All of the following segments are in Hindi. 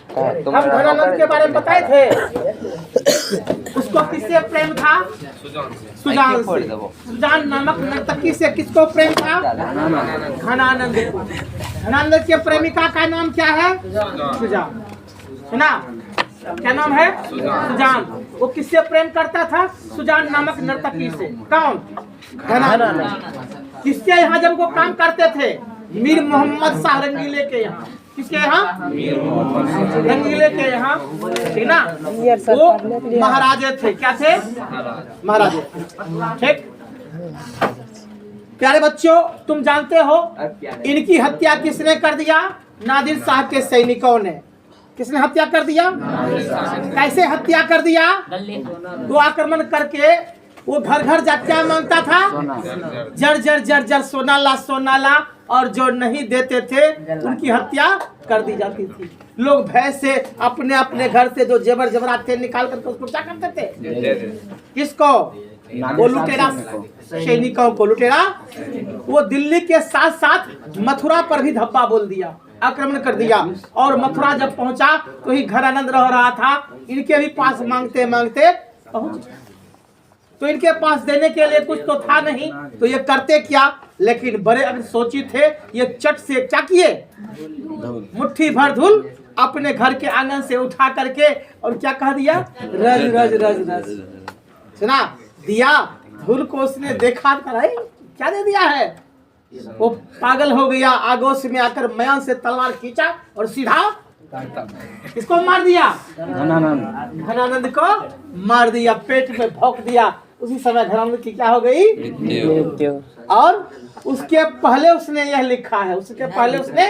हम घनानंद के बारे में बताए थे। उसको किससे प्रेम था? सुजान से। सुजान नामक नर्तकी से किसको प्रेम था? घनानंद को। घनानंद के प्रेमिका का नाम क्या है? सुजान। सुना? क्या नाम है? सुजान। वो किससे प्रेम करता था? सुजान नामक नर्तकी से। कौन? घनानंद। किसके यहाँ जब वो काम करते थे? मीर मोहम्मद शाह रंगीले के यहाँ। किसके यहाँ? रंगीले के यहाँ, ठीक ना? वो महाराजे थे। क्या थे? महाराजे। ठीक। प्यारे बच्चों, तुम जानते हो इनकी हत्या किसने कर दिया? नादिर शाह के सैनिकों ने। किसने हत्या कर दिया? कैसे हत्या कर दिया? वो आक्रमण करके वो घर घर जा क्या मांगता था? जर जर जर जर सोनाला सोनाला, और जो नहीं देते थे उनकी हत्या कर दी जाती थी। लोग भय से अपने अपने घर से जो जेवर जवरात थे निकाल करके उसको क्या करते थे? किसको? वो लुटेरा सैनिकों को। लुटेरा वो दिल्ली के साथ साथ मथुरा पर भी धब्बा बोल दिया, आक्रमण कर दिया। और मथुरा जब पहुंचा तो ही घनानंद रह रहा था। इनके भी पास मांगते मांगते पहुंच, तो इनके पास देने के लिए कुछ तो था नहीं, तो ये करते क्या? लेकिन बड़े अगर सोची थे, ये चट से क्या किए? मुट्ठी भर धूल अपने घर के आंगन से उठा करके और क्या कह दिया? रज रज रज रज। सुना? दिया धूल को उसने देखा कर क्या दे दिया है? वो पागल हो गया। आगोश में आकर मयान से तलवार खींचा और सीधा किसको मार दिया? घनानंद को मार दिया, पेट में भोंक दिया। उसी समय घनानंद की क्या हो गई? मृत्यु। और उसके पहले उसने यह लिखा है, उसके पहले उसने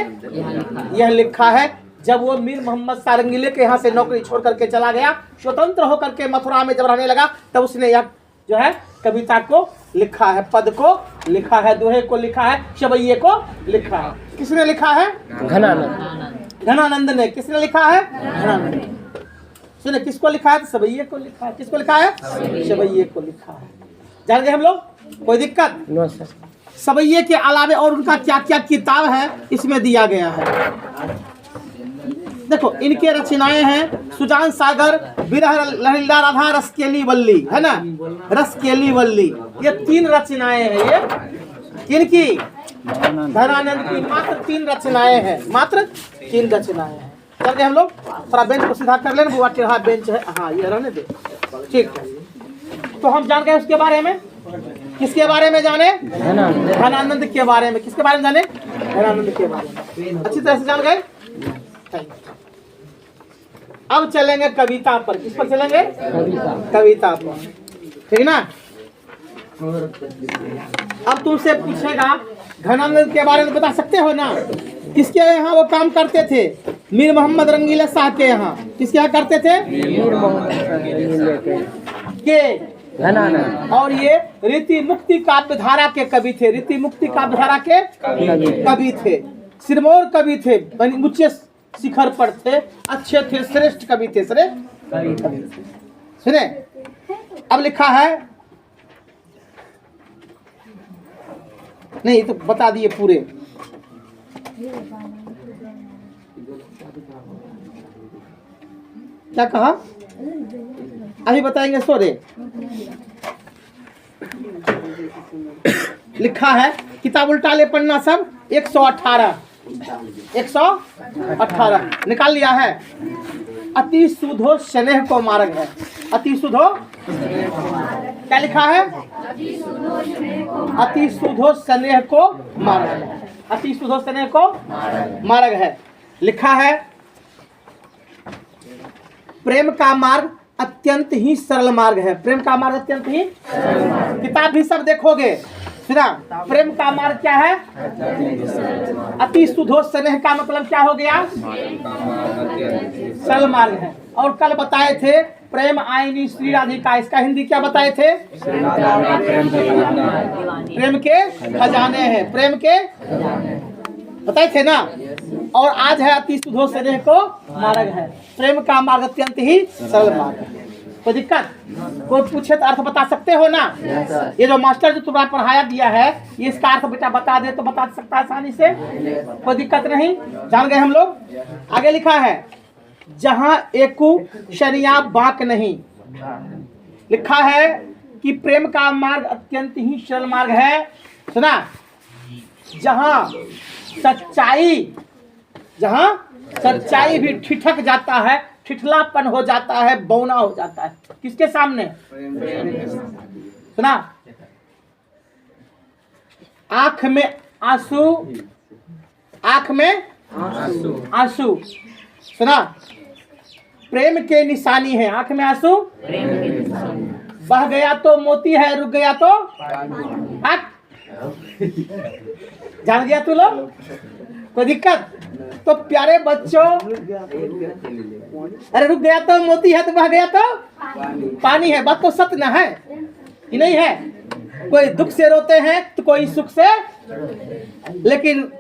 यह लिखा है, जब वो मीर मोहम्मद शाह रंगीले के यहाँ से नौकरी छोड़ करके चला गया, स्वतंत्र होकर के मथुरा में जब रहने लगा, तब उसने यह जो है कविता को लिखा है, पद को लिखा है, दोहे को लिखा है, शबैये को लिखा है। किसने लिखा है? घनानंद। घनानंद ने। किसने लिखा है? घनानंद। सुने, किसको लिखा है? शबैये को लिखा है। किसको लिखा है? शबैये को लिखा है। जान गए हम लोग? कोई दिक्कत? No sir. शबैये के अलावे और उनका क्या क्या किताब है इसमें दिया गया है। देखो, इनके रचनाएं हैं सुजान सागर, विरह लहरीला राधा, रसकेली वल्ली, है ना? रसकेली वल्ली, ये 3 रचनाएं हैं। ये इनकी घनानंद की मात्र 3 रचनाएं हैं। मात्र 3 रचनाएं हैं। चल गए हम लोग? थोड़ा बेंच को सीधा कर लेना। बुआ टेढ़ा बेंच है। हाँ, ये रहने दे। ठीक है, तो हम जान गए उसके बारे में। किसके बारे में जाने? घनानंद के बारे में। किसके बारे में जाने? घनानंद के बारे में। अच्छी तरह से जान गए? अब चलेंगे कविता पर। किस पर चलेंगे? कविता पर, ठीक ना? अब तुमसे पूछेगा घनानंद के बारे में बता सकते हो ना? किसके यहाँ वो काम करते थे? मीर मोहम्मद रंगीला शाह के यहाँ। किसके यहाँ करते थे? मीर मोहम्मद के घनानंद। और ये रीति मुक्ति काव्यधारा के कवि थे। रीति मुक्ति काव्यधारा के कवि थे, सिरमौर कवि थे, उच्च शिखर पर थे, अच्छे थे, श्रेष्ठ कवि थे, श्रेष्ठ कवि थे। सुने, अब लिखा है, नहीं तो बता दिए पूरे। क्या कहा? अभी बताएंगे। सोरे लिखा है, किताब उल्टा ले पन्ना सब 118 निकाल लिया है। अति सुधो स्नेह को मार्ग है। अति सुधो क्या लिखा है? अति सुधो स्नेह को मार्ग है। अति सुधो स्नेह को मार्ग है। लिखा है, प्रेम का मार्ग अत्यंत ही सरल मार्ग है। प्रेम का मार्ग अत्यंत ही, किताब भी सब देखोगे। सुना, प्रेम का मार्ग क्या है? अति सुधो स्नेह का मतलब क्या हो गया? सरल मार्ग है। और कल बताए थे प्रेम आईनी श्री राधिका, इसका हिंदी क्या बताए थे? प्रेम के खजाने हैं। प्रेम के बताए थे ना। और आज है अति सुधो स्नेह को मार्ग है। प्रेम का मार्ग अत्यंत ही सरल मार्ग है। कोई दिक्कत? कोई पूछे तो अर्थ बता सकते हो ना? ये जो मास्टर जो तुम्हारा पढ़ाया दिया है, ये इसका अर्थ बेटा बता दे तो बता सकता है आसानी से। कोई दिक्कत नहीं। जान गए हम लोग? आगे लिखा है, जहां एकु शनिया बाक नहीं। लिखा है कि प्रेम का मार्ग अत्यंत ही सरल मार्ग है। सुना, जहां सच्चाई भी ठिठक जाता है, ठिठलापन हो जाता है, बौना हो जाता है। किसके सामने? सुना, आंख में आंसू, आंख में आंसू। सुना, प्रेम के निशानी है। आंख में आंसू, बह गया तो मोती है, रुक गया तो जान गया तू लोग, कोई दिक्कत? तो प्यारे बच्चों, अरे रुक गया तो मोती है, तो बह गया तो पानी है। बात तो सत्य ना है कि नहीं है? कोई दुख से रोते हैं तो कोई सुख से, लेकिन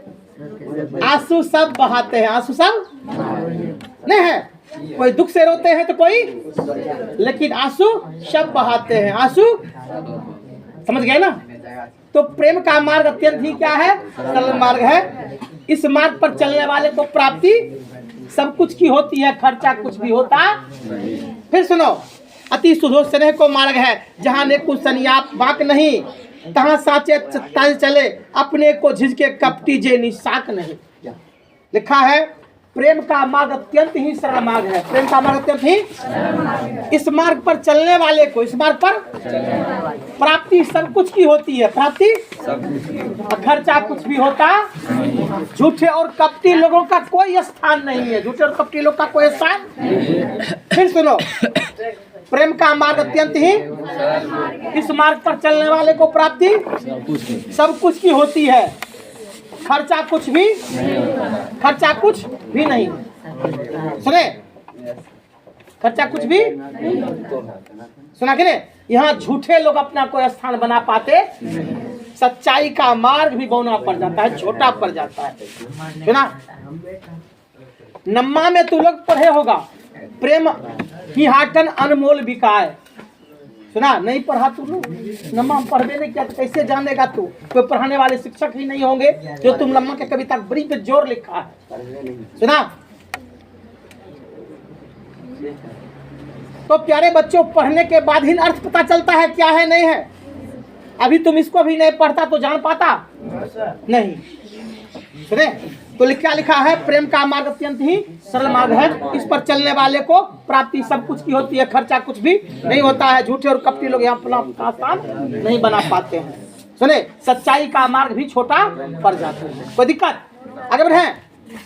आंसू सब बहाते हैं। आंसू सब नहीं है, कोई दुख से रोते हैं तो कोई, लेकिन आंसू सब बहाते हैं। आंसू, समझ गए ना? तो प्रेम का मार्ग अत्यंत ही क्या है? सरल मार्ग है। इस मार्ग पर चलने वाले को प्राप्ति सब कुछ की होती है, खर्चा कुछ भी होता। फिर सुनो, अति सुधो स्नेह को मार्ग है, जहाँ ने कुछ सनियाप बाक नहीं, तहाँ साचे ताज चले, अपने को झिझके कपटी जे निशाक नहीं। लिखा है प्रेम का मार्ग अत्यंत ही सरल मार्ग है। प्रेम का मार्ग अत्यंत ही, इस मार्ग पर चलने वाले को, इस मार्ग पर प्राप्ति सब कुछ की होती है। प्राप्ति, खर्चा कुछ भी होता। झूठे और कपटी लोगों का कोई स्थान नहीं है। झूठे और कपटी लोग का कोई स्थान। फिर सुनो, प्रेम का मार्ग अत्यंत ही, इस मार्ग पर चलने वाले को प्राप्ति सब कुछ की होती है। खर्चा कुछ भी, खर्चा कुछ भी नहीं। सुने, खर्चा कुछ भी सुना कि नहीं? यहाँ झूठे लोग अपना कोई स्थान बना पाते, सच्चाई का मार्ग भी बौना पड़ जाता है, छोटा पड़ जाता है। सुना, नम्मा में तू लोग पढ़े होगा, प्रेम ही हाटन अनमोल बिकाए। सुना, नहीं पढ़ा तू लोग? नम्मा पढ़वे नहीं किया तो कैसे जानेगा तू? कोई पढ़ाने वाले शिक्षक ही नहीं होंगे जो तुम नम्मा के कविता बड़ी पे जोर लिखा है। सुना, तो प्यारे बच्चों, पढ़ने के बाद ही अर्थ पता चलता है क्या है नहीं है। अभी तुम इसको भी नहीं पढ़ता तो जान पाता नहीं। सुने, तो क्या लिखा है? प्रेम का मार्ग अत्यंत ही सरल मार्ग है, इस पर चलने वाले को प्राप्ति सब कुछ की होती है, खर्चा कुछ भी नहीं होता है। झूठे और कपटी लोग यहाँ अपना स्थान नहीं बना पाते हैं। सुने, सच्चाई का मार्ग भी छोटा पड़ जाता है। कोई दिक्कत? आगे बढ़े।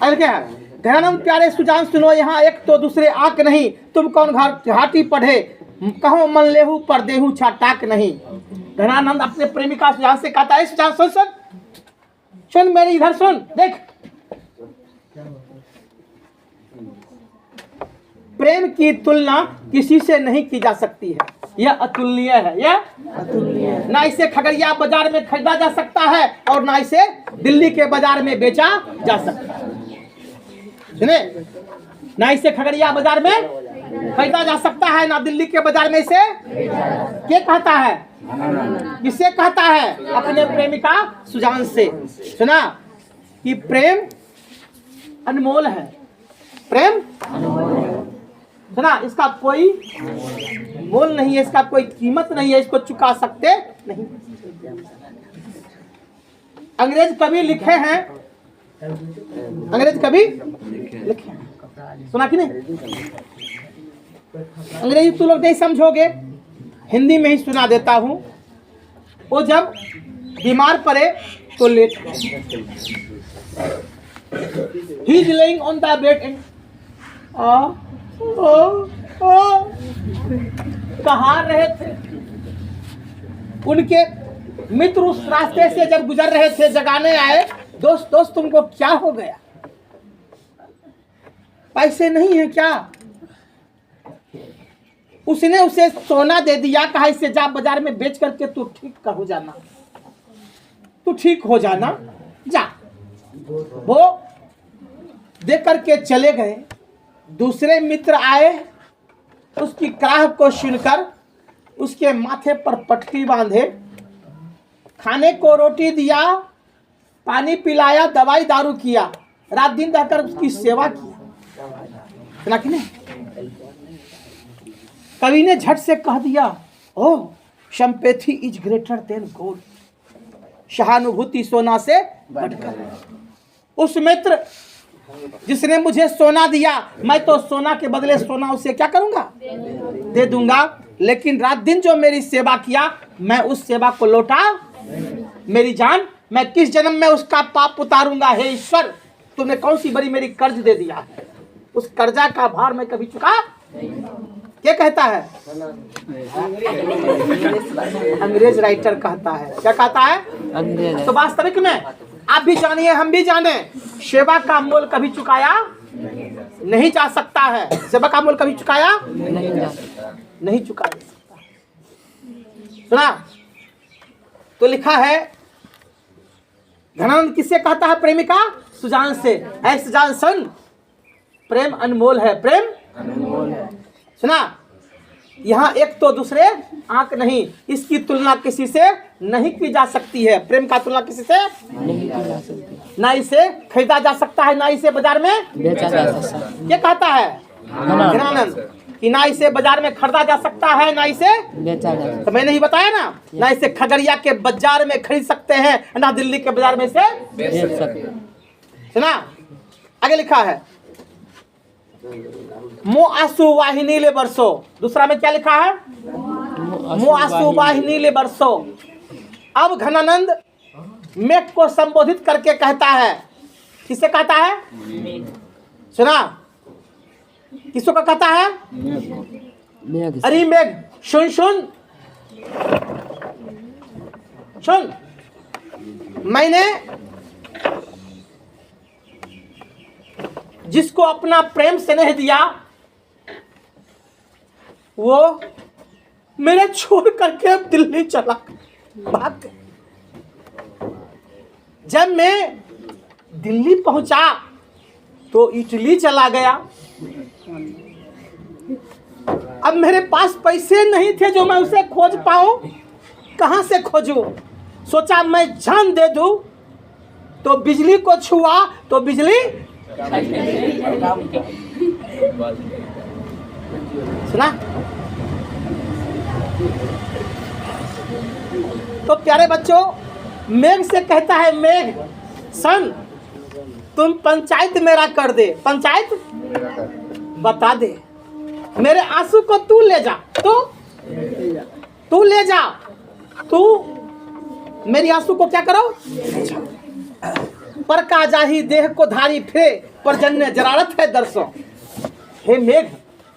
अगर क्या है? धनानंद प्यारे सुजान सुनो, यहाँ एक तो दूसरे आंक नहीं, तुम कौन घाटी पढ़े, कहो मन लेहू पर देहू छाटाक नहीं। धनानंद अपने प्रेमिका सुजान से कहता है, सुजान सुन सुन सुन, मेरी इधर सुन, देख, प्रेम की तुलना किसी से नहीं की जा सकती है। यह अतुलनीय है। यह अतुलनीय है। ना इसे खगड़िया बाजार में खरीदा जा सकता है और ना इसे दिल्ली के बाजार में बेचा जा सकता है। सुने, ना इसे खगड़िया बाजार में खरीदा जा सकता है, ना दिल्ली के बाजार में इसे क्या कहता है? किसे कहता है? अपने प्रेमिका सुजान से। सुना कि प्रेम अनमोल है। प्रेम सुना, इसका कोई मोल नहीं है, इसका कोई कीमत नहीं है, इसको चुका सकते नहीं। अंग्रेज कवि लिखे हैं, अंग्रेज कवि लिखे हैं, सुना कि नहीं? अंग्रेजी तू लोग नहीं समझोगे, हिंदी में ही सुना देता हूँ। वो जब बीमार पड़े तो late, he is laying on the bed and कहा रहे थे। उनके मित्र उस रास्ते से जब गुजर रहे थे, जगाने आए, दोस्त दोस्त तुमको क्या हो गया? पैसे नहीं है क्या? उसने उसे सोना दे दिया, कहा इससे जा बाजार में बेच करके तू ठीक हो जाना, तू ठीक हो जाना, जा। वो दे करके चले गए। दूसरे मित्र आए, उसकी कराह को सुनकर उसके माथे पर पट्टी बांधे, खाने को रोटी दिया, पानी पिलाया, दवाई दारू किया, रात दिन रहकर उसकी सेवा की। सुना कि नहीं? कवि ने झट से कह दिया, oh sympathy is greater than gold, सहानुभूति सोना से बढ़कर। उस मित्र जिसने मुझे सोना दिया, मैं तो सोना के बदले सोना उसे क्या करूंगा? दे दूंगा। लेकिन रात दिन जो मेरी सेवा किया, मैं उस सेवा को लौटा मेरी जान, मैं किस जन्म में उसका पाप उतारूंगा? हे ईश्वर, तुमने कौन सी बड़ी मेरी कर्ज दे दिया है, उस कर्जा का भार मैं कभी चुका। क्या कहता है? अंग्रेज राइटर कहता है। क्या कहता है? तो वास्तविक में आप भी जानिए, हम भी जाने, सेवा का मोल कभी चुकाया नहीं जा सकता है। सेवा का मोल कभी चुकाया नहीं चुकाया जा सकता। सुना तो लिखा है, घनानंद किससे कहता है? प्रेमिका सुजान से। ऐ सुजान सुन, प्रेम अनमोल है, प्रेम अनमोल है। सुना, यहाँ एक तो दूसरे आंख नहीं, इसकी तुलना किसी से नहीं की जा सकती है। प्रेम का तुलना किसी से नहीं की जा सकती, ना इसे खरीदा जा सकता है, ना इसे बाजार में बेचा जा सकता है। ये कहता है घनानंद कि ना इसे बाजार में खरीदा जा सकता है, ना इसे बेचा जा सकता। तो मैंने ही बताया ना इसे खगड़िया के बाजार में खरीद सकते हैं, ना दिल्ली के बाजार में इसे बेच सकते। सुना, आगे लिखा है, मो आंसू वाहिनी ले बरसो। दूसरा में क्या लिखा है? मो आंसू वाहिनी ले बरसो। अब घनानंद मेघ को संबोधित करके कहता है। किससे कहता है? सुना, किसको कहता है? अरे मेघ सुन सुन सुन, मैंने जिसको अपना प्रेम स्नेह दिया, वो मेरे छोड़ करके दिल्ली चला भाग गया। जब मैं दिल्ली पहुंचा तो इटली चला गया। अब मेरे पास पैसे नहीं थे जो मैं उसे खोज पाऊं, कहां से खोजूं? सोचा मैं जान दे दूं, तो बिजली को छुआ तो बिजली। सुना? तो प्यारे बच्चों, मेघ से कहता है, मेघ सन तुम पंचायत मेरा कर दे, पंचायत बता दे, मेरे आंसू को तू ले जा, तू ले जा, तू मेरी आंसू को क्या करो? पर का जाही देह को धारी फिरे, पर जन्य जरारत है दर्शों। हे मेघ,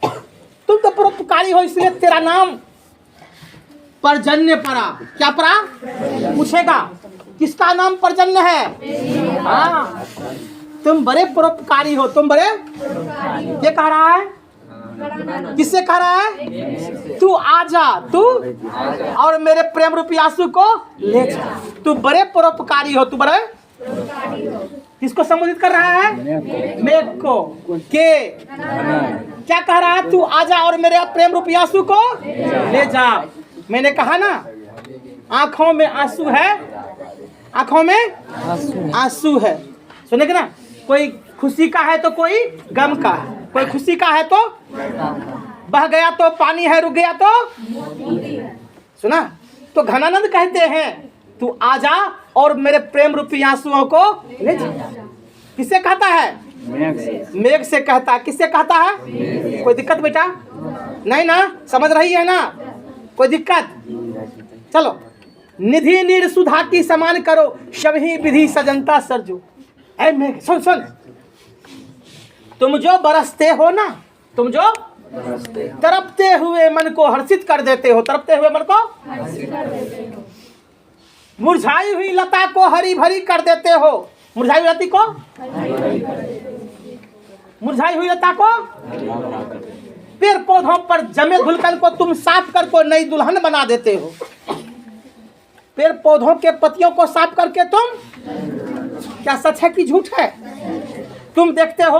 तुम तो परोपकारी हो, इसलिए तेरा नाम परजन्य पड़ा। क्या पड़ा? पूछेगा किसका नाम परजन्य है? हाँ, तुम बड़े परोपकारी हो, तुम बड़े। क्या कह रहा है? किससे कह रहा है? तू आजा, तू और मेरे प्रेम रूपी आंसू को ले जा। तू बड़े परोपकारी हो, तू बड़े। किसको संबोधित कर रहा है? मेघ को। के क्या कह रहा है? तू आजा और मेरे प्रेम रूपी आंसू को ले जा। मैंने कहा ना, आंखों में आंसू है, आंखों में आंसू है। सुनेगा ना, कोई खुशी का है तो कोई गम का है, कोई खुशी का है तो बह गया तो पानी है, रुक गया तो। सुना? तो घनानंद कहते हैं, तू आजा और मेरे प्रेम रूपी आंसुओं को ले जा। किससे कहता है? मेघ से कहता है। किससे कहता है? कोई दिक्कत बेटा? नहीं ना, समझ रही है ना? कोई दिक्कत? चलो, निधि नीर सुधा की समान करो, सभी विधि सजनता सरजू। ऐ मेघ सुन सुन, तुम जो बरसते हो ना, तुम जो तड़पते हुए मन को हर्षित कर देते हो, तड़पते हुए मन को, मुरझाई हुई लता को हरी भरी कर देते हो। मुरझाई हुई लता को, मुरझाई हुई लता को, पेड़ पौधों पर जमे धुलकन को तुम साफ कर को नई दुल्हन बना देते हो। पेड़ पौधों के पत्तियों को साफ करके तुम, क्या सच है कि झूठ है? तुम देखते हो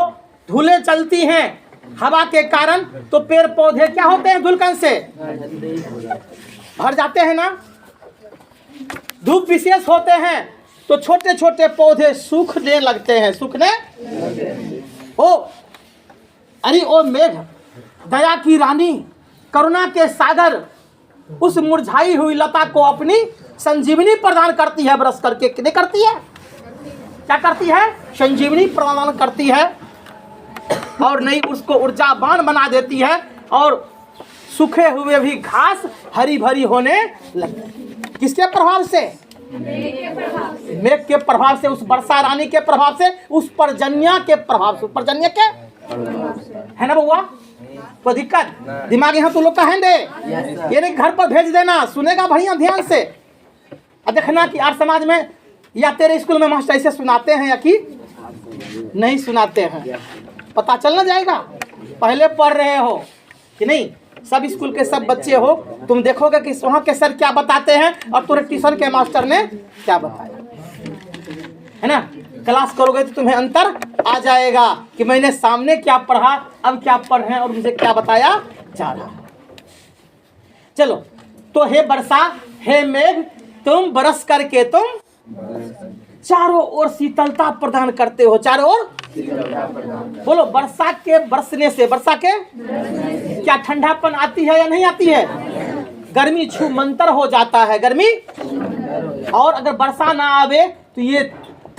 धूलें चलती हैं हवा के कारण, तो पेड़ पौधे क्या होते हैं? धुलकन से भर जाते हैं ना। धूप विशेष होते हैं तो छोटे छोटे पौधे सूखने लगते हैं, सूखने हो। अरे ओ मेघ, दया की रानी, करुणा के सागर, उस मुरझाई हुई लता को अपनी संजीवनी प्रदान करती है बरस करके। कितने करती है? क्या करती है? संजीवनी प्रदान करती है और नई उसको ऊर्जावान बना देती है और सूखे हुए भी घास हरी भरी होने लगती। किसके प्रभाव से? मेघ के प्रभाव से, उस वर्षा रानी के प्रभाव से, उस पर्जन्य के प्रभाव से। पर्जन्य के है ना बउआ? कोई दिक्कत? दिमाग यहाँ तो लोग का है दे, ये नहीं घर पर भेज देना, सुनेगा बढ़िया ध्यान से। अब देखना कि आज समाज में या तेरे स्कूल में मास्टर ऐसे सुनाते हैं या कि नहीं सुनाते हैं, पता चलना जाएगा। पहले पढ़ रहे हो कि नहीं, सब स्कूल के सब बच्चे हो, तुम देखोगे कि वहाँ के सर क्या बताते हैं और तुम्हारे ट्यूशन के मास्टर ने क्या बताया, है ना। क्लास करोगे तो तुम्हें अंतर आ जाएगा कि मैंने सामने क्या पढ़ा, अब क्या पढ़े और मुझे क्या बताया जा रहा है। चलो, तो हे वर्षा, हे मेघ, तुम बरस करके तुम चारों ओर शीतलता प्रदान करते हो। चारों ओर बोलो, वर्षा के बरसने से, वर्षा के क्या ठंडापन आती है या नहीं आती है? गर्मी छू मंतर हो जाता है, गर्मी। और अगर वर्षा ना आवे तो ये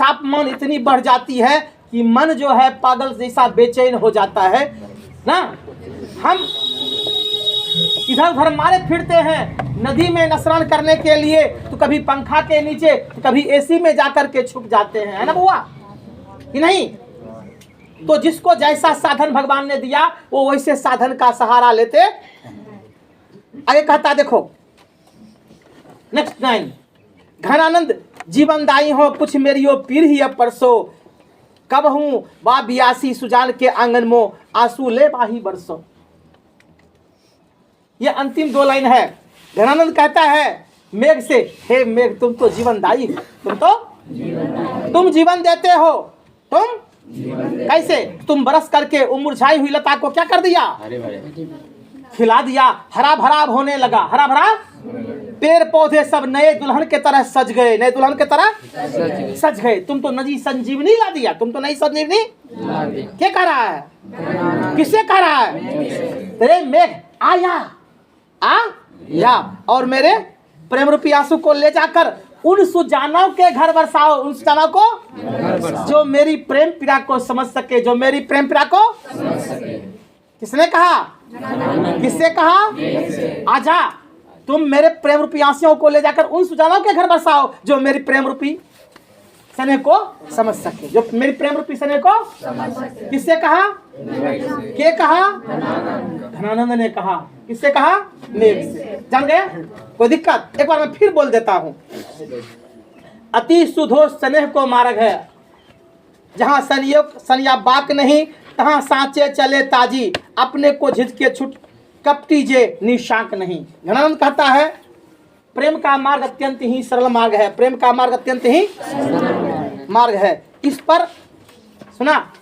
तापमान इतनी बढ़ जाती है कि मन जो है पागल जैसा बेचैन हो जाता है ना। हम इधर उधर मारे फिरते हैं, नदी में स्नान करने के लिए तो कभी पंखा के नीचे तो कभी एसी में जाकर के छुप जाते हैं, है ना बुआ कि नहीं? तो जिसको जैसा साधन भगवान ने दिया वो वैसे साधन का सहारा लेते। आगे कहता देखो नेक्स्ट लाइन, घनानंद जीवनदायी हो कुछ मेरियो पीर ही अब परसो, कब हूँ बा बियासी सुजान के आंगन मो आंसू ले बाही बरसो। ये अंतिम दो लाइन है। घनानंद कहता है मेघ से, हे मेघ तुम तो जीवनदायी हो, तुम जीवन देते हो। तुम कैसे? तुम बरस करके मुरझाई हुई लता को क्या कर दिया? खिला दिया, हरा भरा होने लगा। हरा भरा पेड़ पौधे सब नए दुल्हन के तरह सज गए, नए दुल्हन के तरह सज गए। तुम तो नई संजीवनी ला दिया, तुम तो नई संजीवनी क्या कह रहा है? किससे कह रहा है? तेरे मेघ आया या और मेरे प्रेम रूपी आंसू को ले जाकर उन सुजानों के घर बरसाओ, उन सुजानों को जो मेरी प्रेम पीड़ा को समझ सके, जो मेरी प्रेम पीड़ा को किसने कहा? किससे कहा? आजा तुम मेरे प्रेम रूपी आंसुओं को ले जाकर उन सुजानों के घर बरसाओ जो मेरी प्रेम रूपी स्नेह को समझ सके, जो मेरी प्रेम रूपी स्नेह को किससे कहा? के कहा? घनानंद ने कहा। किससे कहा? मेघ से। जान गए? कोई दिक्कत? एक बार मैं फिर बोल देता हूँ। अति सुधो स्नेह को मार्ग है, जहाँ सनिया बाक नहीं तहाँ सांचे चले ताजी, अपने को झिझके छुट कपटी जे निशांक नहीं। घनानंद कहता है प्रेम का मार्ग अत्यंत ही सरल मार्ग है, प्रेम का मार्ग अत्यंत ही मार्ग है। इस पर सुना,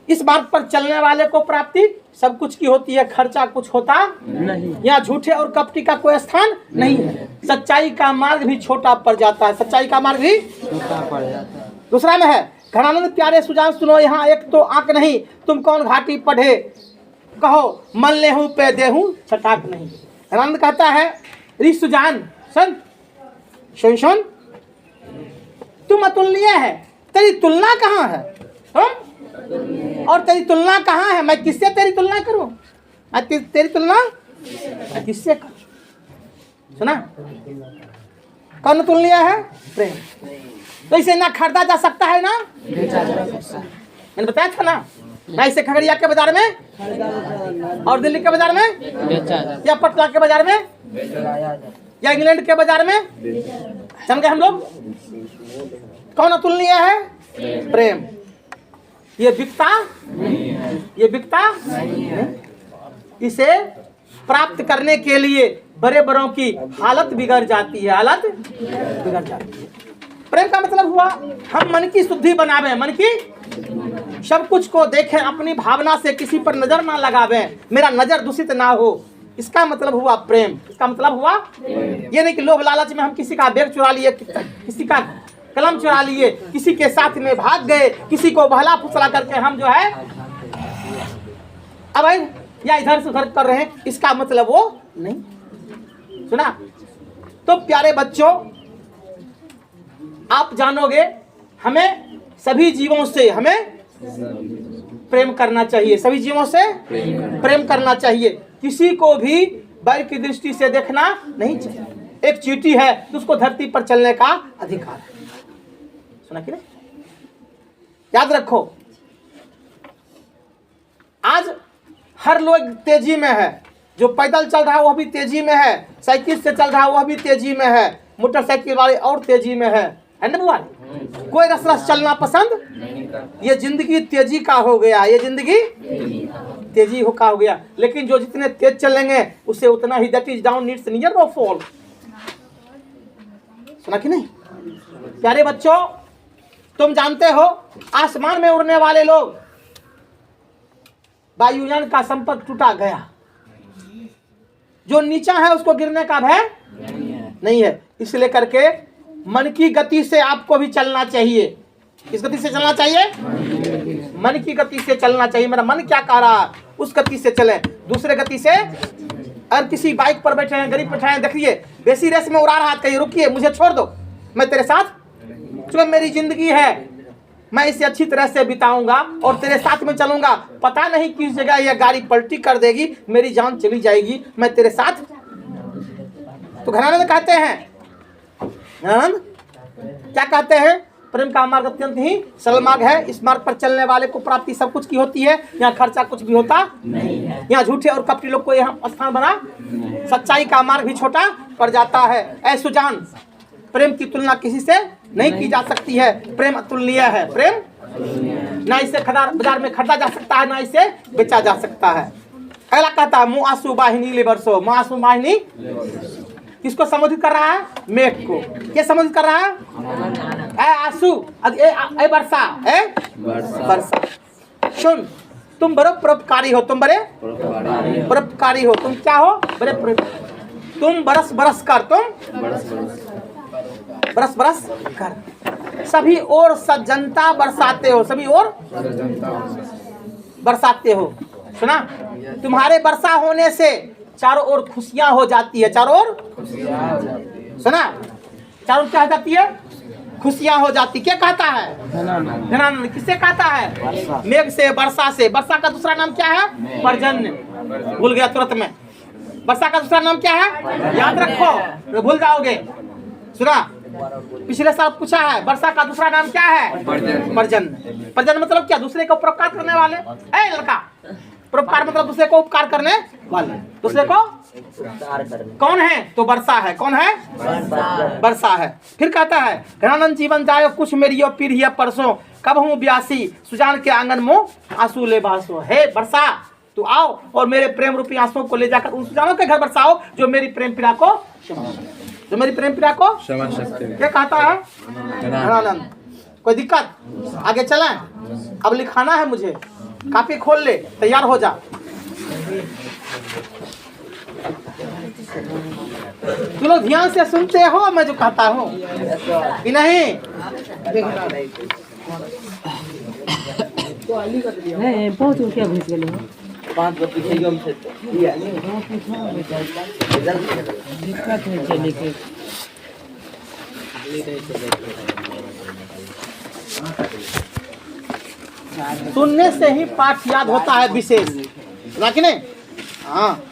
इस मार्ग पर चलने वाले को प्राप्ति सब कुछ की होती है, खर्चा कुछ होता नहीं। यहाँ झूठे और कपटी का कोई स्थान नहीं है। सच्चाई का मार्ग भी छोटा पड़ जाता है, सच्चाई का मार्ग भी छोटा पड़ जाता है। दूसरा में है घनानंद प्यारे सुजान सुनो, यहाँ एक तो आंख नहीं, तुम कौन घाटी पढ़े, कहो मन ले हूँ पे दे हूँ छटाक नहीं। घनानंद कहता है री सुजान सुन, तुम अतुलनीय है, तेरी तुलना कहाँ है? तुम और तेरी तुलना कहाँ है? मैं किससे तेरी तुलना करूं? तेरी तुलना किससे करूं? सुना, कौन तुलनीय है? प्रेम। तो इसे ना खरीदा जा सकता है ना बेचा जा सकता है। मैंने बताया था ना, ना इसे खगड़िया के बाजार में और दिल्ली के बाजार में या पटना के बाजार में या इंग्लैंड के बाजार में समझे हम लोग। कौन अतुलनीय है? प्रेम। ये बिकता इसे प्राप्त करने के लिए बड़े बड़ों की हालत बिगड़ जाती है, हालत बिगड़ जाती है। प्रेम का मतलब हुआ हम मन की शुद्धि बनावे, मन की सब कुछ को देखें, अपनी भावना से किसी पर नजर ना लगावे, मेरा नजर दूषित ना हो, इसका मतलब हुआ प्रेम। इसका मतलब हुआ ये नहीं कि लोभ लालच में हम किसी का बैग चुरा लिए, किसी का कलम चुरा लिए, किसी के साथ में भाग गए, किसी को बहला फुसला करके हम जो है अब भाई या इधर से उधर कर रहे हैं, इसका मतलब वो नहीं। सुना? तो प्यारे बच्चों, आप जानोगे हमें सभी जीवों से हमें प्रेम करना चाहिए, सभी जीवों से प्रेम करना चाहिए। किसी को भी बैर की दृष्टि से देखना नहीं चाहिए। एक चींटी है तो उसको धरती पर चलने का अधिकार है। सुना कि नहीं? याद रखो, आज हर लोग तेजी में है। जो पैदल चल रहा है वह भी तेजी में है, साइकिल से चल रहा है वह भी तेजी में है, मोटरसाइकिल वाले और तेजी में है ना बुआ? कोई रस रस चलना पसंद, ये जिंदगी तेजी का हो गया, ये जिंदगी तेजी का हो गया। लेकिन जो जितने तेज चलेंगे उससे उतना ही that is down needs near no fall. सुना कि नहीं? प्यारे बच्चों, तुम जानते हो आसमान में उड़ने वाले लोग, वायुयान का संपर्क टूटा गया, जो नीचा है उसको गिरने का भय नहीं है। इसलिए करके मन की गति से आपको भी चलना चाहिए। किस गति से चलना चाहिए? मन की गति से चलना चाहिए। मेरा मन क्या कह रहा है उस गति से चले, दूसरे गति से। अगर किसी बाइक पर बैठे हैं, गरीब बैठे हैं, देखिए बेसी रेस में उड़ा रहा है, कहिए रुकिए मुझे छोड़ दो, मैं तेरे साथ, क्योंकि मेरी जिंदगी है, मैं इसे अच्छी तरह से बिताऊंगा और तेरे साथ में चलूंगा। पता नहीं किस जगह यह गाड़ी पलटी कर देगी, मेरी जान चली जाएगी, मैं तेरे साथ। तो घनानंद कहते हैं, घनानंद क्या कहते हैं? प्रेम का मार्ग अत्यंत ही सरल मार्ग है। इस मार्ग पर चलने वाले को प्राप्ति सब कुछ की होती है। यहाँ खर्चा कुछ भी होता नहीं है। यहाँ झूठे और कपटी लोग को यहाँ स्थान बना। सच्चाई का मार्ग भी छोटा पड़ जाता है। ऐ सुजान, प्रेम की तुलना किसी से नहीं की जा सकती है। प्रेम अतुलनीय है। प्रेम ना इसे बाजार में खरीदा जा सकता है, ना इसे बेचा जा सकता है। अगला कहता है, मुँह आंसू वाहिनी ले बरसो। मुँह आंसू वाहिनी किसको संबोधित कर रहा है? मेघ को। क्या संबोधित कर रहा है? ए आंसू, ए वर्षा, ए वर्षा। सुन, तुम बड़े परोपकारी हो, तुम बड़े परोपकारी हो। तुम क्या हो? बड़े तुम बरस बरस कर, तुम बरस बरस कर सभी और सज्जनता बरसाते हो, सभी और बरसाते हो। सुना? तुम्हारे वर्षा होने से चारों ओर खुशियां हो जाती है। चारों ओर सुना? चारों ओर क्या हो जाती है? खुशियां हो जाती। क्या कहता है? घनानंद किससे कहता है? मेघ से, वर्षा से। वर्षा का दूसरा नाम क्या है? पर्जन्य। भूल गया तुरंत में। वर्षा का दूसरा नाम क्या है? याद रखो, भूल जाओगे। सुना? पिछले साल पूछा है, वर्षा का दूसरा नाम क्या है? पर्जन्य। पर्जन्य मतलब क्या? दूसरे को परोपकार करने वाले। ए लड़का, परोपकार मतलब दूसरे को उपकार करने वाले। दूसरे को कौन है? तो वर्षा है। कौन है? वर्षा है। फिर कहता है, घनानंद जीवन जायो कुछ मेरियो पीढ़िया परसों, कब हूँ ब्यासी सुजान के आंगन मुँह आंसू ले बासो। हे वर्षा, तू आओ और मेरे प्रेम रूपी आंसुओं को ले जाकर उन सुजानों के घर बरसाओ जो मेरी प्रेम पीड़ा को जो मेरी प्रेम पीड़ा को समझ सकते हैं। क्या कहता है घनानंद? कोई दिक्कत? आगे चलें? अब लिखाना है मुझे। कापी खोल ले, तैयार हो जा। तुम लोग ध्यान से सुनते हो मैं जो कहता हूँ कि नहीं? बहुत क्या भेज गए हो? 5 बजे खाइयो हम से दिक्कत है चले के। सुनने से ही पाठ याद होता है विशेष, ना कि नहीं? हाँ,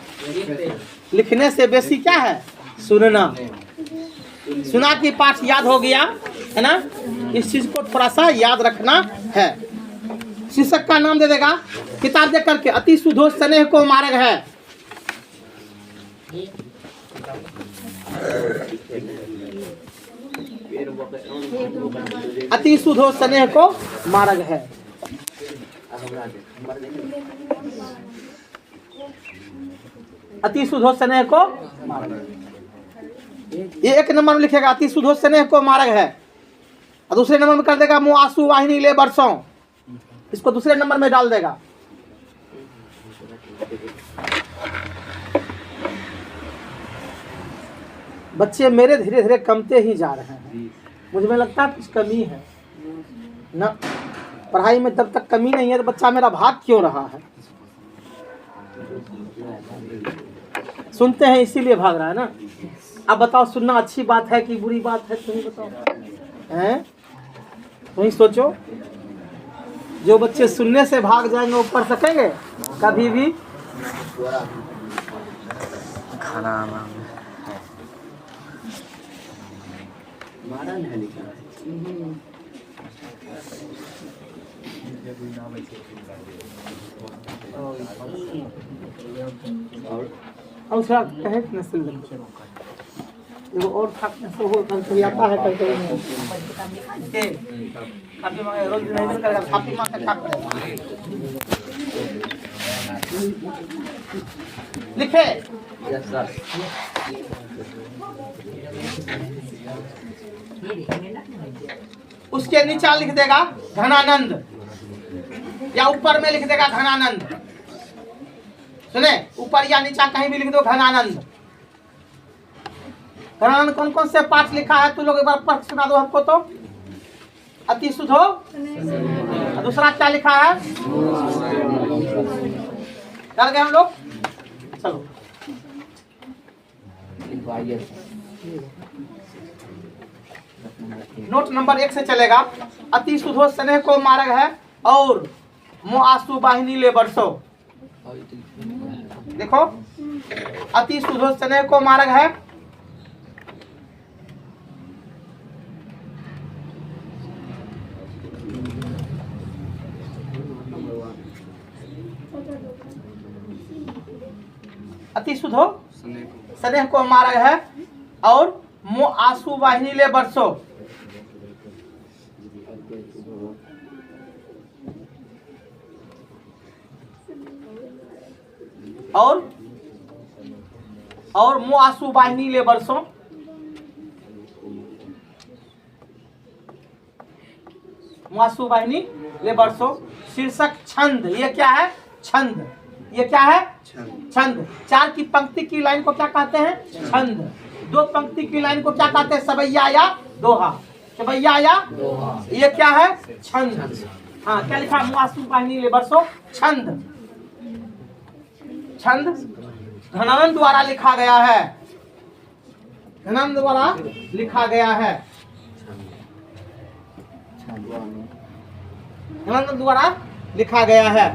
लिखने से बेसी क्या है? सुनना। सुना कि पाठ याद हो गया है ना? इस चीज को थोड़ा सा याद रखना है। शीर्षक का नाम दे देगा किताब देख करके, अति सुधो स्नेह को मार्ग है। अति सुधो स्नेह को मार्ग है। अति सुधो स्नेह को ये 1 नंबर में लिखेगा, अति सुधो स्नेह को मार्ग है। और दूसरे नंबर में कर देगा मुँह आंसू वाहिनी ले बरसों। इसको दूसरे नंबर में डाल देगा। बच्चे मेरे धीरे धीरे कमते ही जा रहे हैं। मुझे में लगता है कुछ कमी है ना। पढ़ाई में जब तक कमी नहीं है तो बच्चा मेरा भाग क्यों रहा है? सुनते हैं इसीलिए भाग रहा है ना। अब बताओ सुनना अच्छी बात है कि बुरी बात है, तुम बताओ हैं? तुम सोचो। जो बच्चे सुनने से भाग जाएंगे वो पढ़ सकेंगे कभी भी? खाना और उसका कहे कि नस्ल वो और खाने से वो कभी आता है कभी कभी रोज नहीं करेगा, छापी मार के छाप करेगा। लिखे उसके नीचे लिख देगा घनानंद, या ऊपर में लिख देगा घनानंद। सुने, ऊपर या नीचा कहीं भी लिख दो घनानंद। घनानंद कौन कौन से पाठ लिखा है? तू लोग एक बार पढ़ सुना दो हमको तो। अति शुद्ध हो, दूसरा क्या लिखा है? डर गए हम लोग? चलो नोट नंबर 1 से चलेगा। अति शुद्धो स्नेह को मार्ग है और मुँह आंसू वाहिनी ले बरसो। देखो, अति शुद्धो स्नेह को मार्ग है, अति शुद्धो स्नेह को मार्ग है और मुँह आंसू वाहिनी ले बरसो। और मुँह आंसू वाहिनी ले बरसो। मुँह आंसू वाहिनी ले बरसो। शीर्षक छंद। ये क्या है? छंद। ये क्या है? छंद। 4 की पंक्ति की लाइन को क्या कहते हैं? छंद। 2 पंक्ति की लाइन को क्या कहते हैं? सवैया या दोहा। सवैया या दोहा। ये क्या है? छंद। हाँ, क्या लिखा? मुँह आंसू वाहिनी ले बरसो, छंद। छंद घनानंद द्वारा लिखा गया है। घनानंद द्वारा लिखा गया है। घनानंद द्वारा लिखा गया है।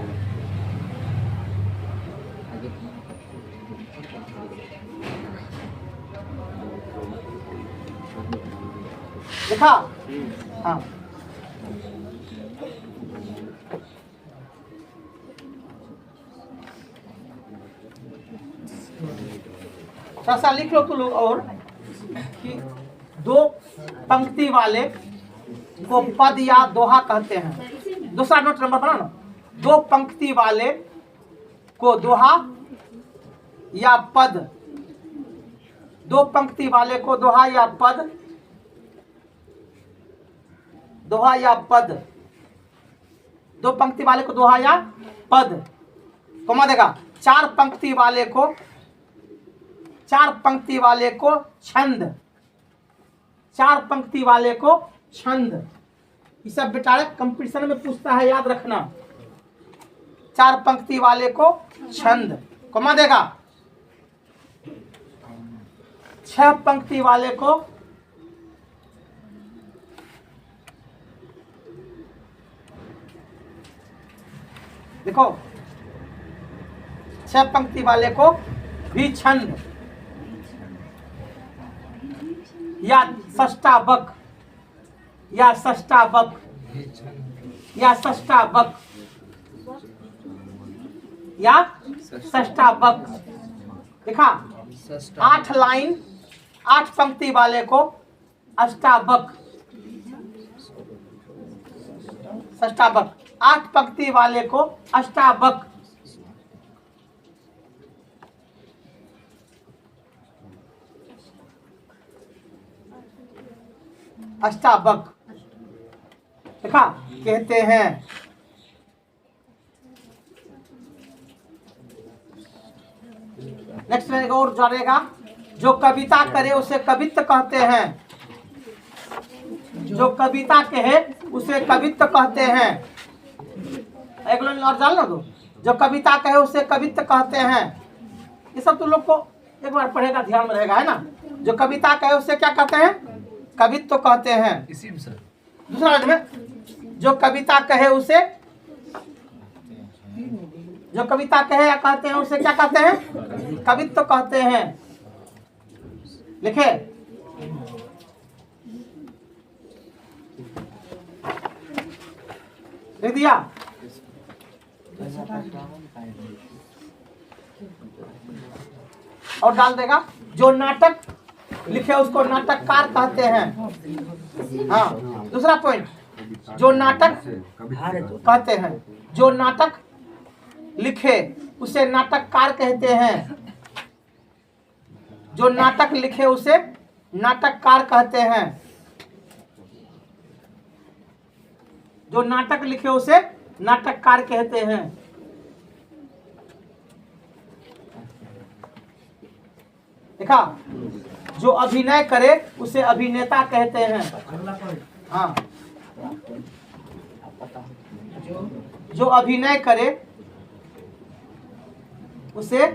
लिखा? हाँ। थोड़ा लिख लो तो लोग और कि 2 पंक्ति वाले को पद या दोहा कहते हैं। दूसरा नोट नंबर बना ना। 2 पंक्ति वाले को दोहा या पद। 2 पंक्ति वाले को दोहा या पद। दोहा या पद। 2 पंक्ति वाले को दोहा या पद। कौन देगा? 4 पंक्ति वाले को, 4 पंक्ति वाले को छंद। 4 पंक्ति वाले को छंद। ये सब बेटा कंपटीशन में पूछता है, याद रखना। 4 पंक्ति वाले को छंद। कौन देगा? 6 पंक्ति वाले को देखो, 6 पंक्ति वाले को भी छंद या षष्टावक, या षष्टावक, या षष्टावक, या षष्टावक। देखा? 8 लाइन 8 पंक्ति वाले को अष्टावक। षष्टावक। 8 पंक्ति वाले को अष्टावक। अष्टावक देखा कहते हैं। नेक्स्ट में और जानेगा, जो कविता करे उसे कवित्व कहते हैं। जो कविता कहे उसे कवित्व कहते हैं। एक लाइन और जान लो तो जो कविता कहे उसे कवित्व कहते हैं। ये सब तुम लोग को एक बार पढ़ेगा ध्यान में रहेगा, है ना। जो कविता कहे उसे क्या कहते हैं? कवित्व कहते हैं। दूसरा में जो कविता कहे उसे, जो कविता कहे या कहते हैं उसे क्या कहते हैं? कवित्व कहते हैं। लिखे लिख दिया। और डाल देगा। जो नाटक लिखे उसको नाटककार कहते हैं। हाँ, दूसरा पॉइंट, जो नाटक कहते हैं, जो नाटक लिखे उसे नाटककार कहते हैं। जो नाटक लिखे उसे नाटककार कहते हैं। जो नाटक लिखे उसे नाटककार कहते हैं। देखा, जो अभिनय करे उसे अभिनेता कहते हैं। हाँ, जो अभिनय करे उसे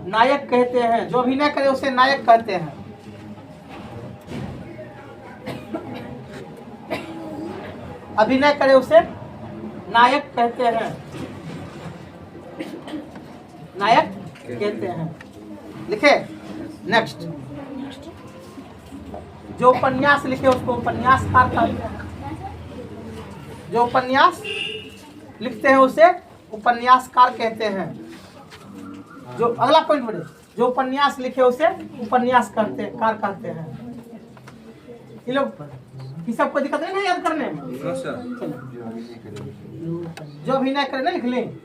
नायक कहते हैं। जो अभिनय करे उसे नायक कहते हैं। अभिनय करे उसे नायक कहते हैं। नायक कहते हैं। लिखे नेक्स्ट, जो उपन्यास लिखे उसको उपन्यासकार कहते हैं। जो उपन्यास लिखते हैं उसे उपन्यासकार कहते हैं। जो अगला पॉइंट बढ़े, जो उपन्यास लिखे उसे उपन्यासकार कहते हैं। ये लोग ये सबको दिक्कत नहीं याद करने में। जो अभिनय करे ना लिख लें।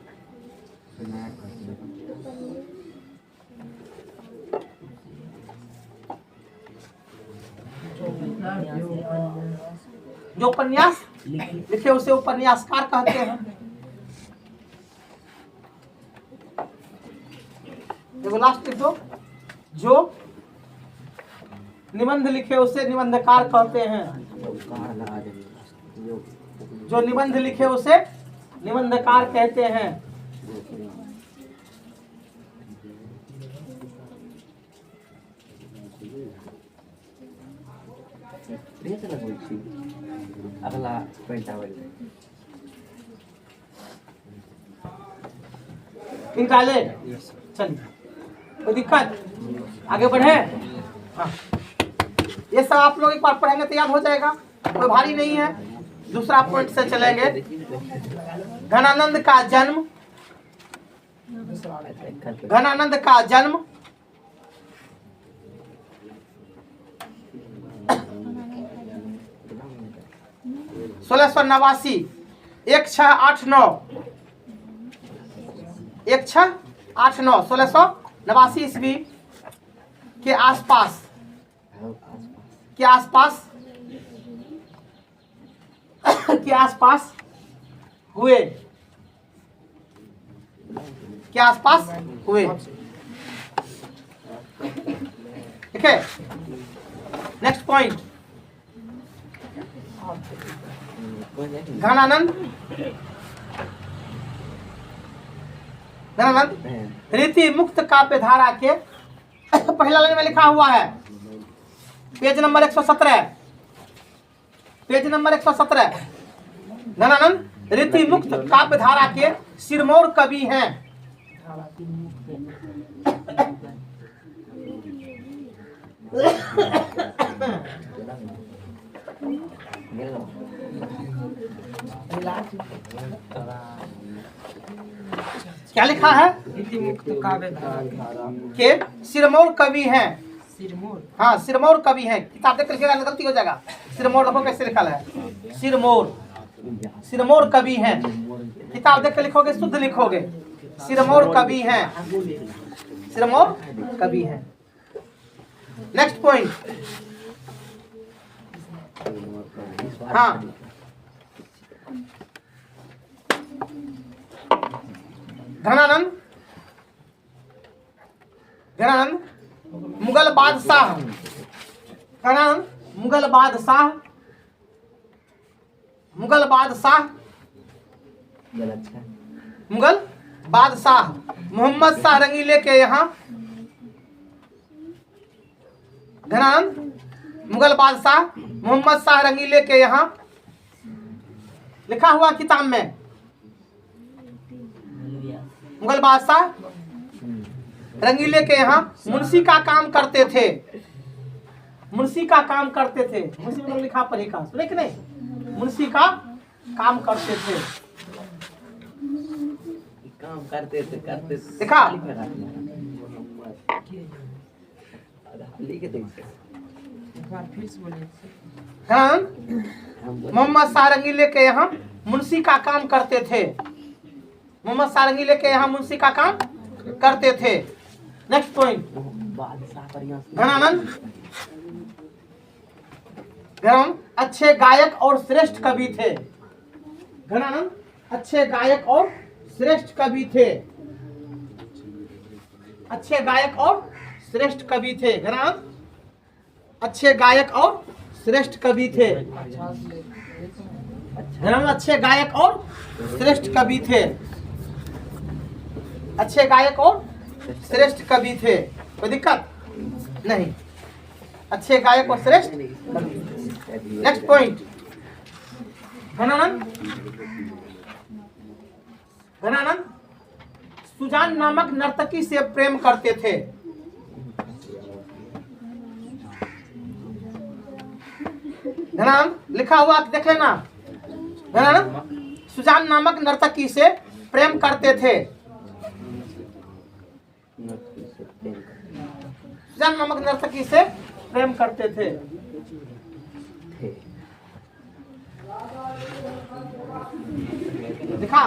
जो उपन्यास लिखे उसे उपन्यासकार कहते हैं। देखो लास्ट लिख दो। जो निबंध लिखे उसे निबंधकार कहते हैं। जो निबंध लिखे उसे निबंधकार कहते हैं। अगला पॉइंट निकाले, चलिए कोई दिक्कत, आगे बढ़े। हाँ, ये सब आप लोग एक बार पढ़ेंगे तो याद हो जाएगा, कोई भारी नहीं है। दूसरा पॉइंट से चलेंगे। घनानंद का जन्म, घनानंद का जन्म 1689 1689 ईस्वी के आसपास हुए। ठीक है, नेक्स्ट पॉइंट। घनानंद रीति मुक्त काव्य धारा के पहला लाइन में लिखा हुआ है, page number 117, page number 117। Ghananand रीति मुक्त काव्य धारा के सिरमौर कवि हैं। क्या लिखा है? रीति मुक्त काव्य धारा के सिरमौर कवि हैं। सिरमौर, हाँ सिरमौर कवि हैं। किताब देख लिखेगा गलती हो जाएगा। सिरमौर देखो कैसे लिखा है, सिरमौर, सिरमौर कवि हैं। किताब देख के लिखोगे शुद्ध लिखोगे। सिरमौर कवि हैं, सिरमौर कवि हैं। Next point. हाँ, घनानंद मुगल बादशाह, घनानंद मुगल बादशाह मुगल बादशाह मोहम्मद शाह रंगीले के यहाँ घनानंद मुगल बादशाह मोहम्मद शाह रंगीले के यहाँ लिखा हुआ किताब में मुगल बादशाह रंगीले के यहाँ मुंशी का काम करते थे। मुंशी का काम करते थे, मुंशी मतलब लिखा पढ़ेगा, सुने कि नहीं? मुंशी का काम करते थे, काम करते थे देखा? लिख दे। एक बार फिर से बोलिए। हाँ, मोहम्मद शाह रंगीले के यहाँ मुंशी का काम करते थे। मोहम्मद शाह रंगीले के यहाँ मुंशी का काम करते थे। नेक्स्ट पॉइंट, घनानंद अच्छे गायक और श्रेष्ठ कवि थे। घनानंद अच्छे गायक और श्रेष्ठ कवि थे। अच्छे गायक और श्रेष्ठ कवि थे। घनानंद अच्छे गायक और श्रेष्ठ कवि थे। घनानंद अच्छे गायक और श्रेष्ठ कवि थे। अच्छे गायक और श्रेष्ठ कवि थे। कोई दिक्कत नहीं, अच्छे गायक और श्रेष्ठ। नेक्स्ट पॉइंट, घनानंद सुजान नामक नर्तकी से प्रेम करते थे। घनानंद लिखा हुआ देख लेना। घनानंद सुजान नामक नर्तकी से प्रेम करते थे। सुजान नामक नर्तकी से प्रेम करते थे। दिखा?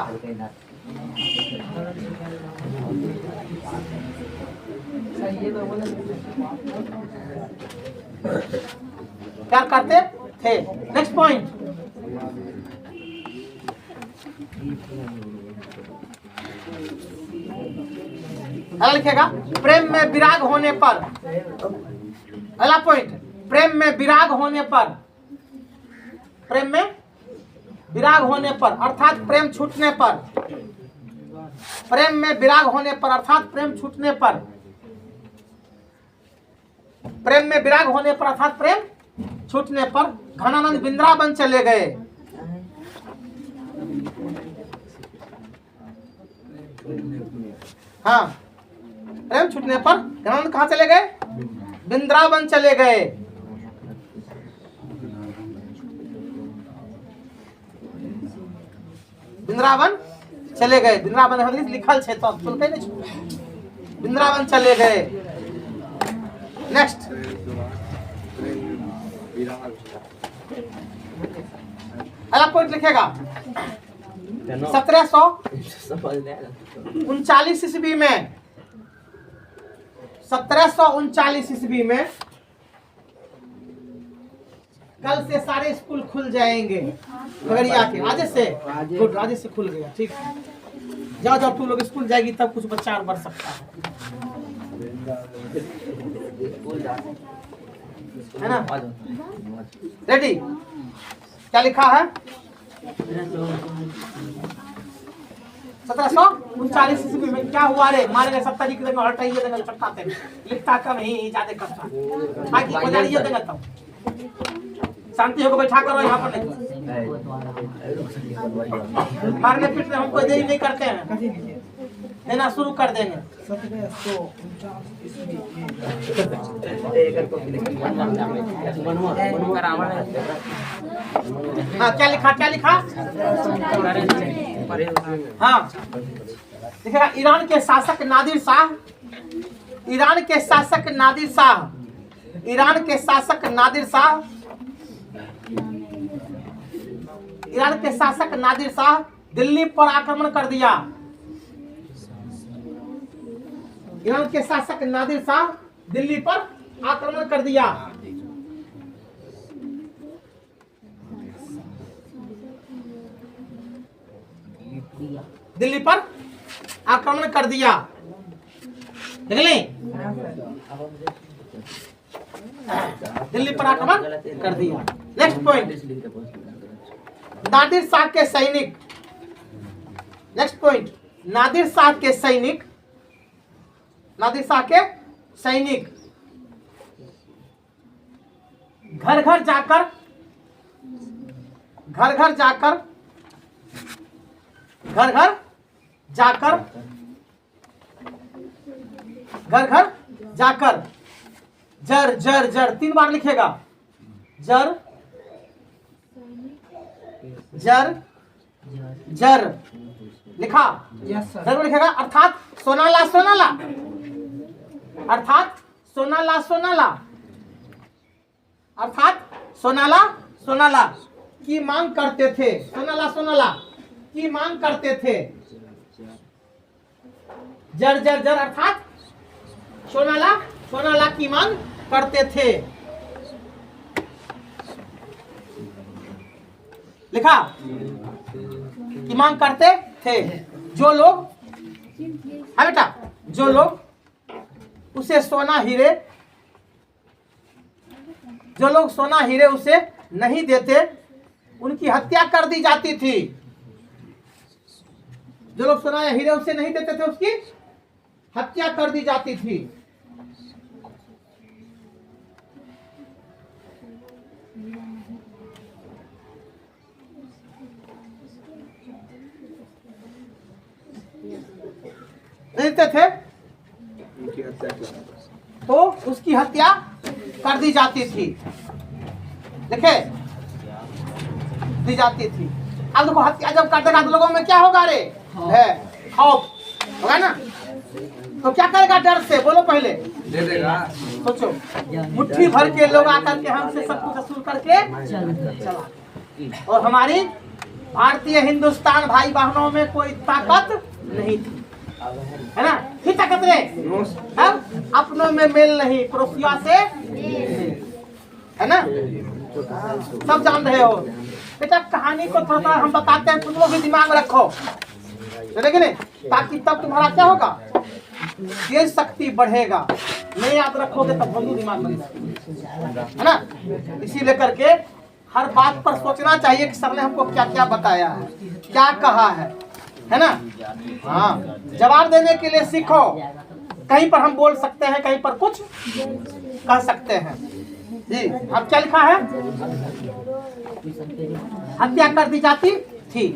क्या करते थे? नेक्स्ट पॉइंट, अगला लिखेगा प्रेम में विराग होने पर। अगला पॉइंट, प्रेम में विराग होने पर। प्रेम में विराग होने पर अर्थात प्रेम छूटने पर। प्रेम में विराग होने पर अर्थात प्रेम छूटने पर। प्रेम में विराग होने पर अर्थात प्रेम छूटने पर घनानंद वृंदावन चले गए। हाँ, प्रेम छूटने पर घनानंद कहाँ चले गए? वृंदावन चले गए। वृंदावन चले गए। वृंदावन लिखल है तो सुनते नहीं। वृंदावन चले गए। नेक्स्ट, अगला पॉइंट लिखेगा 1739 ईस्वी में। 1739 ईस्वी में कल से सारे स्कूल खुल जाएंगे खगड़िया के। आज से गुड, आज से खुल गया। ठीक, जाओ जाओ, तुम लोग स्कूल जाएगी तब कुछ बच्चा और बढ़ सकता है ना? रेडी? क्या लिखा है? 1739 ईस्वी में क्या हुआ रे? मारे गए 70 की जगह हटाइए जगह चटकाते लिखता कम ही ज्यादा करता बाकी बजाइए जगह तब शांति होकर बैठा करो यहाँ पर। नहीं मारने पीटने हम कोई देरी नहीं करते हैं, देना शुरू कर देंगे। हाँ, क्या लिखा? क्या लिखा? हाँ, देखिएगा ईरान के शासक नादिर शाह। ईरान के शासक नादिर शाह। ईरान के शासक नादिर शाह। ईरान के शासक नादिर शाह दिल्ली पर आक्रमण कर दिया। ईरान के शासक नादिर शाह दिल्ली पर आक्रमण कर दिया। दिल्ली पर आक्रमण कर दिया। देख लें, दिल्ली पर आक्रमण कर दिया। नेक्स्ट पॉइंट, नादिर शाह के सैनिक। नेक्स्ट पॉइंट, नादिर शाह के सैनिक, नादिर शाह के सैनिक घर घर जाकर, घर घर जाकर, घर घर जाकर, घर घर जाकर, जर जर जर 3 बार लिखेगा, जर जर जर लिखा, जर लिखेगा, अर्थात सोनाला सोनाला, अर्थात सोनाला सोनाला, अर्थात सोनाला सोनाला की मांग करते थे, सोनाला सोनाला की मांग करते थे। जर जर जर अर्थात सोनाला सोनाला की मांग करते थे। लिखा, की मांग करते थे। जो लोग, हाँ बेटा, जो लोग उसे सोना हीरे, जो लोग सोना हीरे उसे नहीं देते उनकी हत्या कर दी जाती थी। जो लोग सोना या हीरे उसे नहीं देते थे उसकी हत्या कर दी जाती थी। देते थे तो उसकी हत्या कर दी जाती थी। देखे, दी जाती थी। अब देखो, हत्या जब कर देगा तो लोगों में क्या होगा? रे है खौफ होगा ना। तो क्या करेगा? डर से। बोलो पहले, दे देगा। सोचो, मुट्ठी भर के लोग आकर के हमसे सब कुछ वसूल करके चला, और हमारी भारतीय हिंदुस्तान भाई बहनों में कोई ताकत नहीं थी, है ना? फिर ताकत रे, अब अपनों में मेल नहीं, पड़ोसियों से, है ना? सब जान रहे हो बेटा। कहानी को थोड़ा हम बताते हैं, तुम लोग भी दिमाग में रखो, चलेगा नहीं? ताकि तब तुम्हारा क्या होगा? ये शक्ति बढ़ेगा। नहीं याद रखोगे तब हम दिमाग में, है ना? इसी लेकर के हर बात पर सोचना चाहिए कि सबने हमको क्या क्या बताया है, क्या कहा है ना? हाँ, जवाब देने के लिए सीखो। कहीं पर हम बोल सकते हैं, कहीं पर कुछ कह सकते हैं। जी, अब क्या लिखा है? हत्या कर दी जाती थी।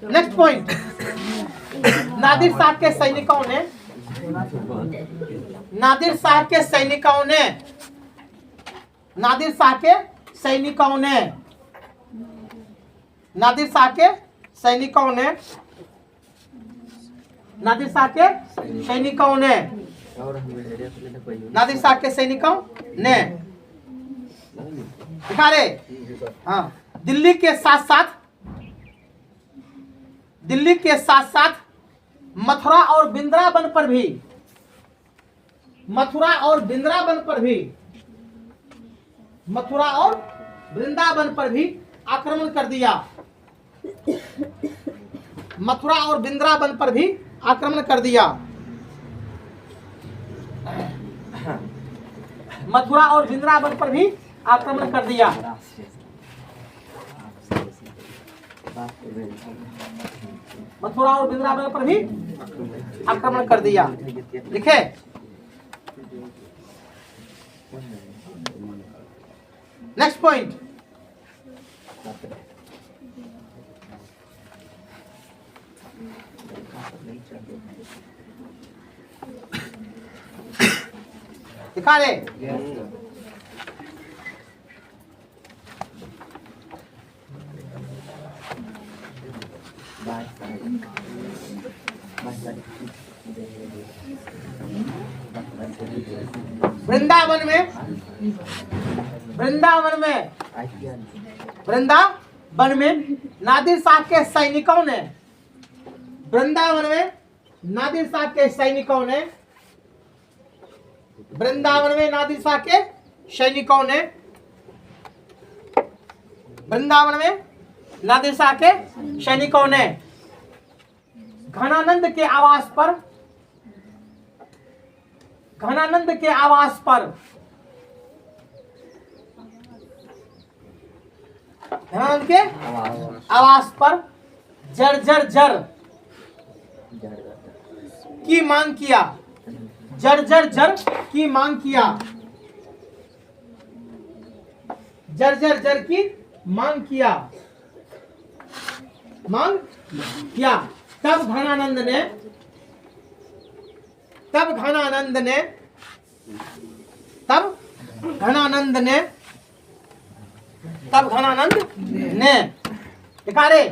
नेक्स्ट पॉइंट, नादिर शाह के सैनिकों ने, नादिर शाह के सैनिकों ने, नादिर शाह के सैनिकों ने, नादिर शाह के सैनिकों ने, नादिर शाह के सैनिकों ने, नादिर शाह के सैनिकों ने दिखा रे, हाँ, दिल्ली के साथ साथ, दिल्ली के साथ साथ मथुरा और वृंदावन पर भी, मथुरा और वृंदावन पर भी, मथुरा और वृंदावन पर भी आक्रमण कर दिया। मथुरा और वृंदावन पर भी आक्रमण कर दिया। मथुरा और वृंदावन पर भी आक्रमण कर दिया। मथुरा और वृंदावन पर भी आक्रमण कर दिया। लिखे, नेक्स्ट पॉइंट, दिखा रहे, वृंदावन में, वृंदावन में, वृंदावन में नादिर शाह के सैनिकों ने, वृंदावन में नादिर शाह के सैनिकों ने, वृंदावन में नादिर शाह के सैनिकों ने, वृंदावन में नादिर शाह के सैनिकों ने घनानंद के आवास पर, घनानंद के आवास पर, घनानंद के आवास पर जर जर जर, की मांग किया, जर्जर जर की मांग किया, जर्जर जर की मांग किया, मांग किया। तब घनानंद ने, तब घनानंद ने, तब घनानंद ने, तब घनानंद ने दिखा रे,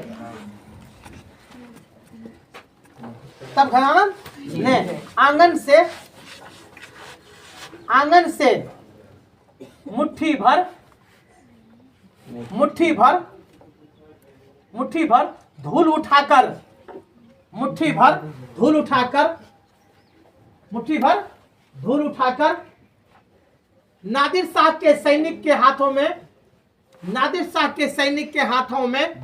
तब घनानंद ने आंगन से मुट्ठी भर, मुट्ठी भर, मुट्ठी भर धूल उठाकर, मुट्ठी भर धूल उठाकर, मुट्ठी भर धूल उठाकर नादिर शाह के सैनिक के हाथों में, नादिर शाह के सैनिक के हाथों में,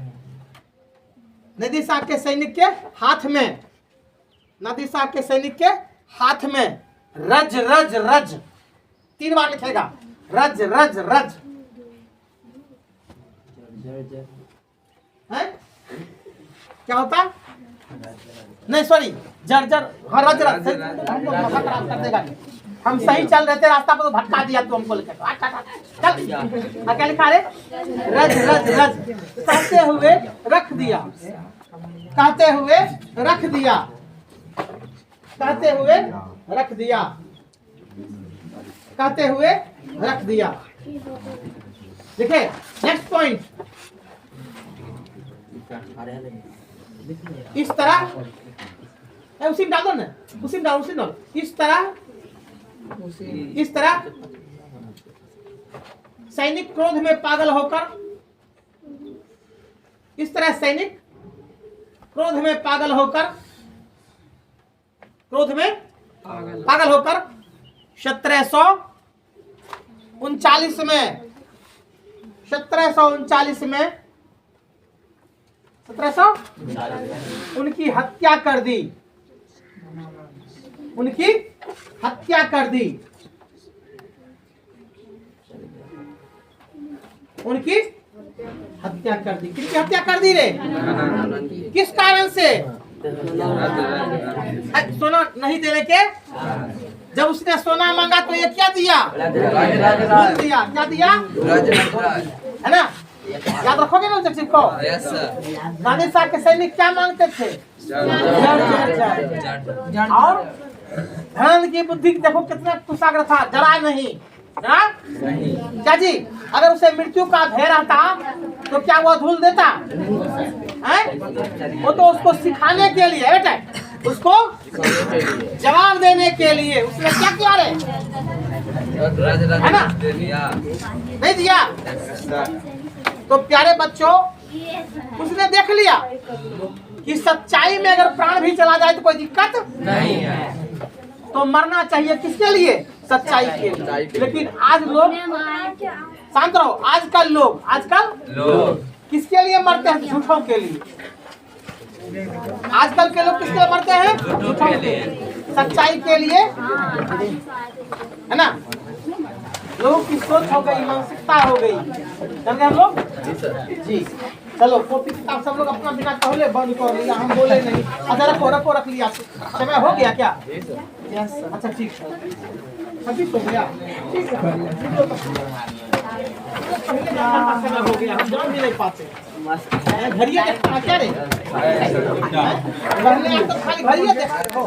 नादिर शाह के सैनिक के हाथ में, नादिर शाह के सैनिक के हाथ में रज रज रज, 3 बार लिखेगा, रज रज रज है? क्या होता? नहीं सॉरी, जर्जर, हाँ रज रज, हमको माथा खराब कर देगा। हम सही चल रहे थे रास्ता पर तो भटका दिया तू हमको लेकर। चल क्या लिखा रे? रज रज रज, कहते हुए रख दिया, कहते हुए रख दिया, कहते हुए रख दिया, कहते हुए रख दिया। देखिए नेक्स्ट पॉइंट, इस तरह उसी में डाल दो ना, उसी में डाल, उसी में डाल। इस तरह, इस तरह सैनिक क्रोध में पागल होकर, इस तरह सैनिक क्रोध में पागल होकर, क्रोध में पागल होकर 1739 में, 1739 में 1700 उनकी हत्या कर दी, उनकी हत्या कर दी, उनकी हत्या कर दी। किसकी हत्या कर दी रे? किस कारण से? सोना नहीं देने के, जब उसने सोना मांगा तो ये क्या दिया? दिया, क्या दिया है ना? याद रखोगे ना जब को? नादिर शाह के सैनिक क्या मांगते थे? और धन की बुद्धि देखो कितना कुशाग्र था, जरा नहीं, जरा नहीं। क्या जी, अगर उसे मृत्यु का भय रहता तो क्या वो धूल देता है? वो तो उसको सिखाने के लिए बेटा, उसको जवाब देने के लिए उसने क्या किया रे? है ना? नहीं दिया। तो प्यारे बच्चों, उसने देख लिया कि सच्चाई में अगर प्राण भी चला जाए तो कोई दिक्कत नहीं है, तो मरना चाहिए किसके लिए? सच्चाई के लिए। लेकिन आज लोग, शांत रहो, आजकल लोग, आजकल लोग किसके लिए मरते हैं? झूठों के लिए। आजकल के लोग किसके लिए मरते हैं? झूठों के लिए, सच्चाई के लिए, है ना? लोगों की सोच हो गई, मानसिकता हो गई, समझे हम लोग जी। चलो कॉपी किताब सब लोग अपना बिना कहले बंद कर लिया, हम बोले नहीं। अच्छा रखो रखो, रख लिया। समय हो गया क्या? यस, अच्छा ठीक है, 26 हो गया, ठीक है। समय हो गया, हम जान भी नहीं पाते। घड़िया देखना क्या रे? खाली घड़िया देखो।